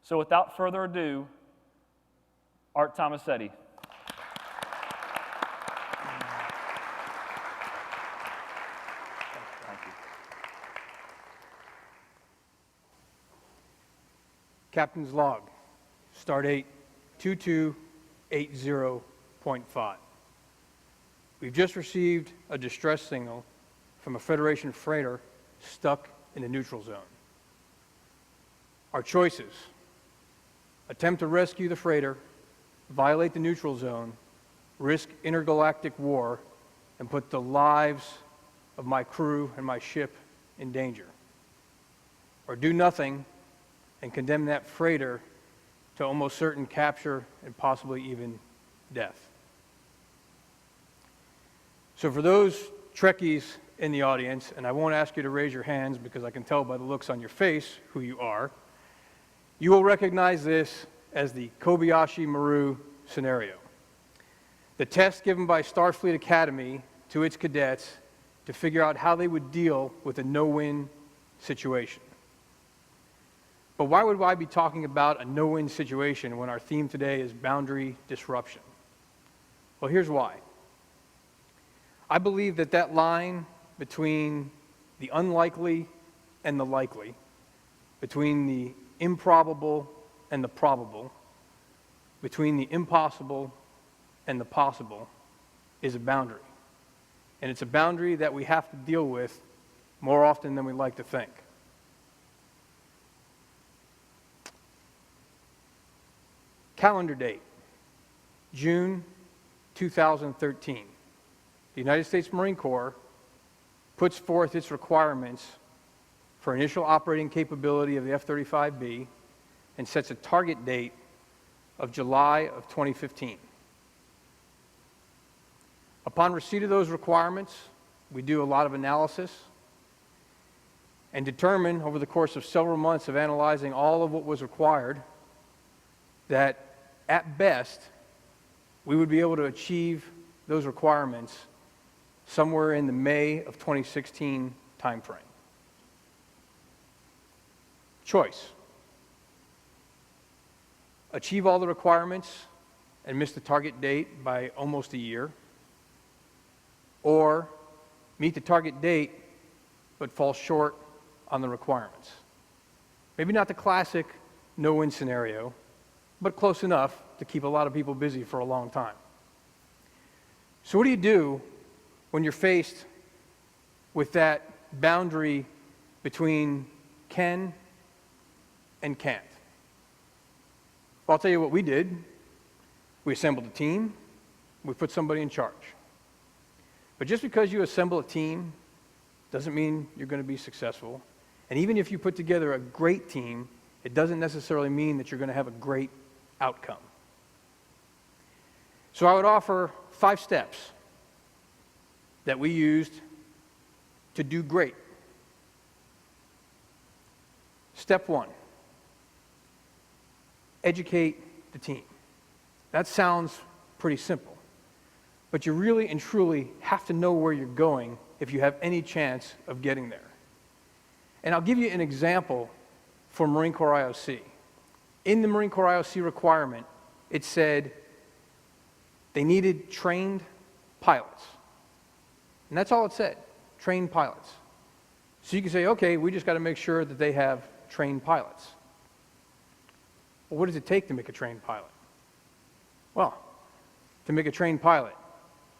So without further ado, Art Tomassetti. Thank you. Captain's log, start date 2280.5. We've just received a distress signal from a Federation freighter stuck in the neutral zone. Our choices: attempt to rescue the freighter, violate the neutral zone, risk intergalactic war, and put the lives of my crew and my ship in danger. Or do nothing and condemn that freighter to almost certain capture and possibly even death. So for those Trekkies in the audience, and I won't ask you to raise your hands because I can tell by the looks on your face who you are, you will recognize this as the Kobayashy Maru scenario. The test given by Starfleet Academy to its cadets to figure out how they would deal with a no-win situation. But why would I be talking about a no-win situation when our theme today is boundary disruption? Well, here's why. I believe that that line between the unlikely and the likely, between the improbable and the probable, between the impossible and the possible, is a boundary. And it's a boundary that we have to deal with more often than we like to think. Calendar date, June 2013. The United States Marine Corps puts forth its requirements for initial operating capability of the F-35B and sets a target date of July of 2015. Upon receipt of those requirements, we do a lot of analysis and determine over the course of several months of analyzing all of what was required that at best we would be able to achieve those requirements somewhere in the May of 2016 timeframe. Choice: achieve all the requirements and miss the target date by almost a year, or meet the target date but fall short on the requirements. Maybe not the classic no-win scenario, but close enough to keep a lot of people busy for a long time. So what do you do when you're faced with that boundary between can and can't? Well, I'll tell you what we did. We assembled a team. We put somebody in charge. But just because you assemble a team doesn't mean you're going to be successful. And even if you put together a great team, it doesn't necessarily mean that you're going to have a great outcome. So I would offer 5 steps that we used to do great. Step 1, educate the team. That sounds pretty simple, but you really and truly have to know where you're going if you have any chance of getting there. And I'll give you an example for Marine Corps IOC. In the Marine Corps IOC requirement, it said they needed trained pilots. And that's all it said, trained pilots. So you can say, okay, we just got to make sure that they have trained pilots. Well, what does it take to make a trained pilot? Well, to make a trained pilot,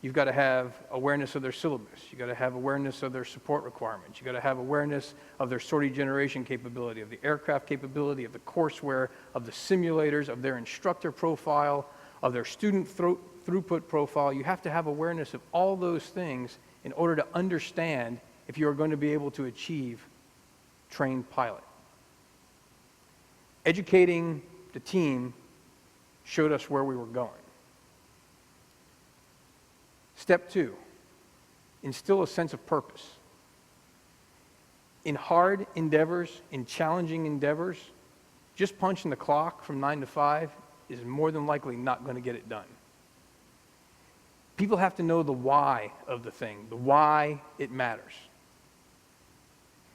you've got to have awareness of their syllabus. You've got to have awareness of their support requirements. You've got to have awareness of their sortie generation capability, of the aircraft capability, of the courseware, of the simulators, of their instructor profile, of their student throughput profile. You have to have awareness of all those things in order to understand if you are going to be able to achieve trained pilot. Educating the team showed us where we were going. Step 2, instill a sense of purpose. In hard endeavors, in challenging endeavors, just punching the clock from 9 to 5 is more than likely not going to get it done. People have to know the why of the thing, the why it matters.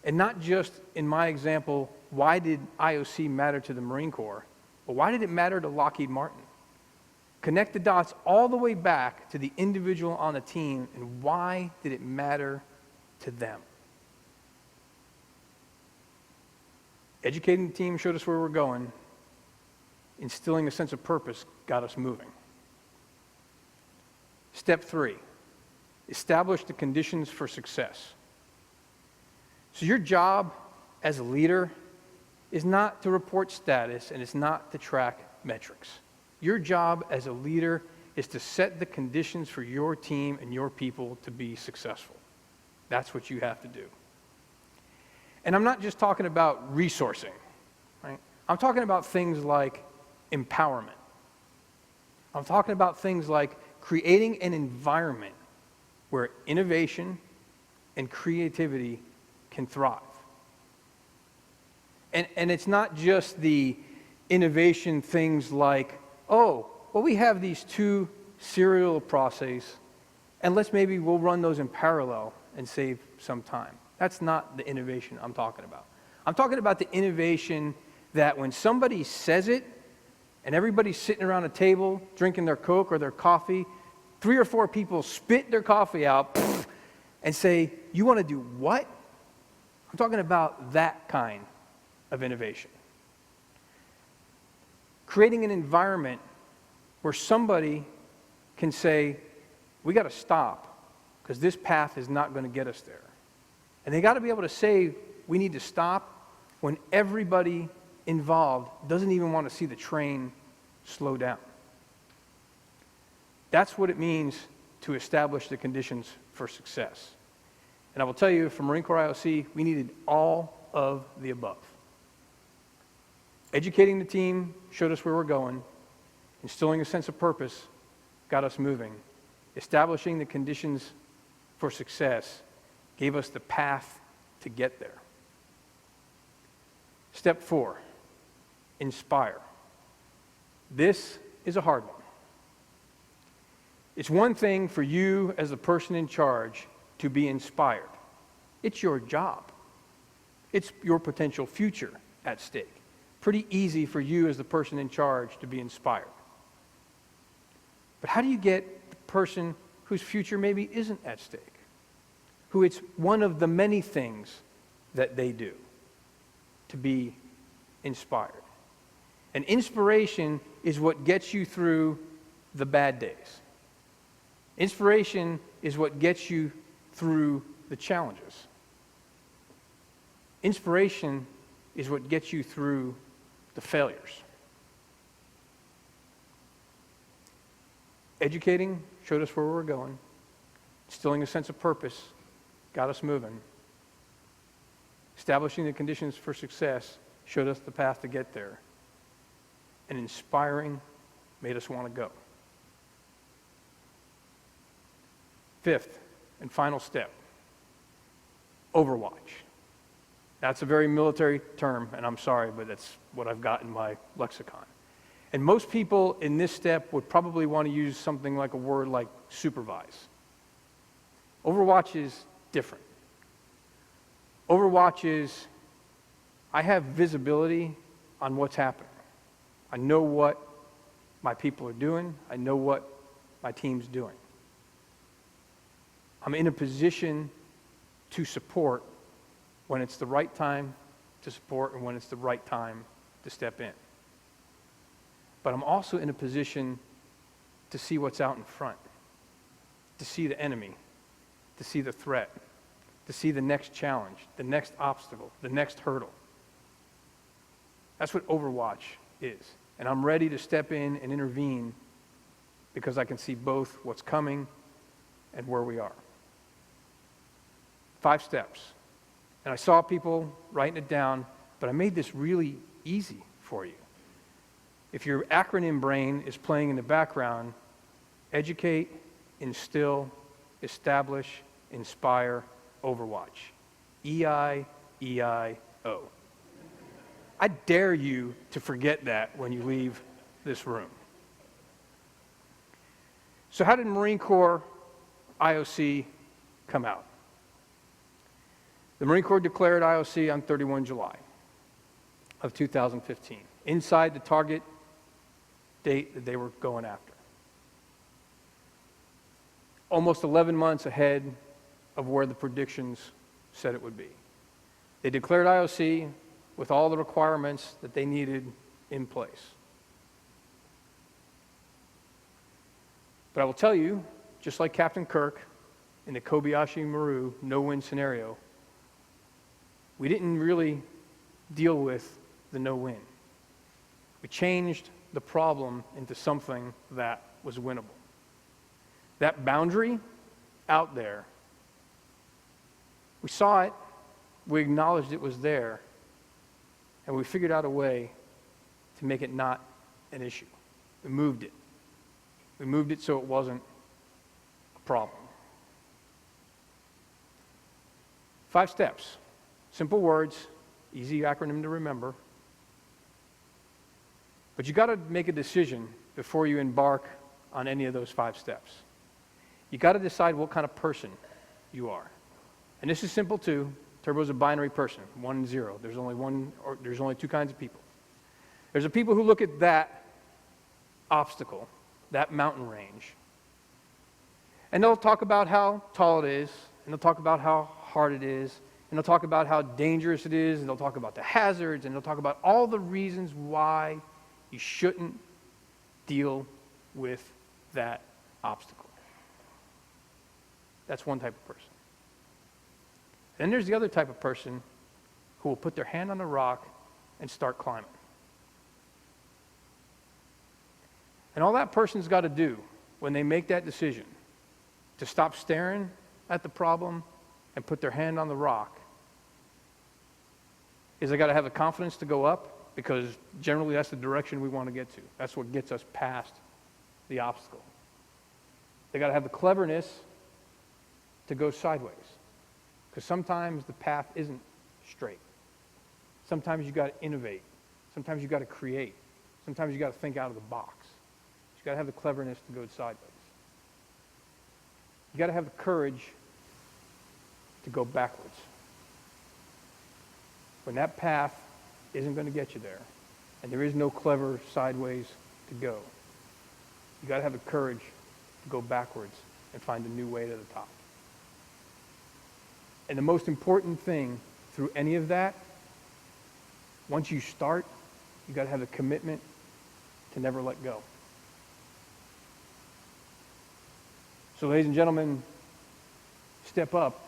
And not just, in my example, why did IOC matter to the Marine Corps? Well, why did it matter to Lockheed Martin? Connect the dots all the way back to the individual on the team, and why did it matter to them? Educating the team showed us where we're going. Instilling a sense of purpose got us moving. Step 3, establish the conditions for success. So your job as a leader is not to report status, and it's not to track metrics. Your job as a leader is to set the conditions for your team and your people to be successful. That's what you have to do. And I'm not just talking about resourcing, right? I'm talking about things like empowerment. I'm talking about things like creating an environment where innovation and creativity can thrive. And it's not just the innovation things like, oh, well, we have these 2 serial processes, and we'll run those in parallel and save some time. That's not the innovation I'm talking about. I'm talking about the innovation that when somebody says it, and everybody's sitting around a table drinking their Coke or their coffee, 3 or 4 people spit their coffee out and say, you want to do what? I'm talking about that kind of innovation. Creating an environment where somebody can say, we got to stop because this path is not going to get us there. And they got to be able to say, we need to stop when everybody involved doesn't even want to see the train slow down. That's what it means to establish the conditions for success. And I will tell you, from Marine Corps IOC, we needed all of the above. Educating the team showed us where we're going. Instilling a sense of purpose got us moving. Establishing the conditions for success gave us the path to get there. Step 4, inspire. This is a hard one. It's one thing for you as the person in charge to be inspired. It's your job. It's your potential future at stake. Pretty easy for you as the person in charge to be inspired. But how do you get the person whose future maybe isn't at stake, who it's one of the many things that they do, to be inspired? And inspiration is what gets you through the bad days. Inspiration is what gets you through the challenges. Inspiration is what gets you through the failures. Educating showed us where we were going. Instilling a sense of purpose got us moving. Establishing the conditions for success showed us the path to get there. And inspiring made us want to go. 5th and final step, Overwatch. That's a very military term, and I'm sorry, but that's what I've got in my lexicon. And most people in this step would probably want to use something like a word like supervise. Overwatch is different. Overwatch is, I have visibility on what's happening. I know what my people are doing. I know what my team's doing. I'm in a position to support when it's the right time to support and when it's the right time to step in. But I'm also in a position to see what's out in front, to see the enemy, to see the threat, to see the next challenge, the next obstacle, the next hurdle. That's what Overwatch is. And I'm ready to step in and intervene because I can see both what's coming and where we are. 5 steps. And I saw people writing it down, but I made this really easy for you. If your acronym brain is playing in the background, educate, instill, establish, inspire, Overwatch. E-I-E-I-O. I dare you to forget that when you leave this room. So how did Marine Corps IOC come out? The Marine Corps declared IOC on 31 July. of 2015, inside the target date that they were going after. Almost 11 months ahead of where the predictions said it would be. They declared IOC with all the requirements that they needed in place. But I will tell you, just like Captain Kirk in the Kobayashy Maru no-win scenario, we didn't really deal with the no-win. We changed the problem into something that was winnable. That boundary out there, we saw it, we acknowledged it was there, and we figured out a way to make it not an issue. We moved it. We moved it so it wasn't a problem. 5 steps. Simple words, easy acronym to remember. But you got to make a decision before you embark on any of those 5 steps. You got to decide what kind of person you are. And this is simple too. Turbo's a binary person, 1 and 0. There's only 2 kinds of people. There's the people who look at that obstacle, that mountain range, and they'll talk about how tall it is, and they'll talk about how hard it is, and they'll talk about how dangerous it is, and they'll talk about the hazards, and they'll talk about all the reasons why you shouldn't deal with that obstacle. That's one type of person. Then there's the other type of person who will put their hand on the rock and start climbing. And all that person's got to do when they make that decision to stop staring at the problem and put their hand on the rock is they got to have the confidence to go up, because generally that's the direction we want to get to. That's what gets us past the obstacle. They got to have the cleverness to go sideways, because sometimes the path isn't straight. Sometimes you got to innovate. Sometimes you got to create. Sometimes you got to think out of the box. You got to have the cleverness to go sideways. You got to have the courage to go backwards. When that path isn't going to get you there, and there is no clever sideways to go, you got to have the courage to go backwards and find a new way to the top. And the most important thing through any of that, once you start, you got to have the commitment to never let go. So ladies and gentlemen, step up.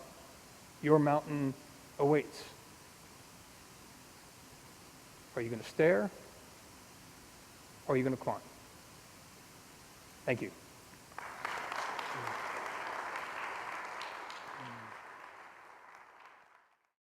Your mountain awaits. Are you going to stare, or are you going to climb? Thank you.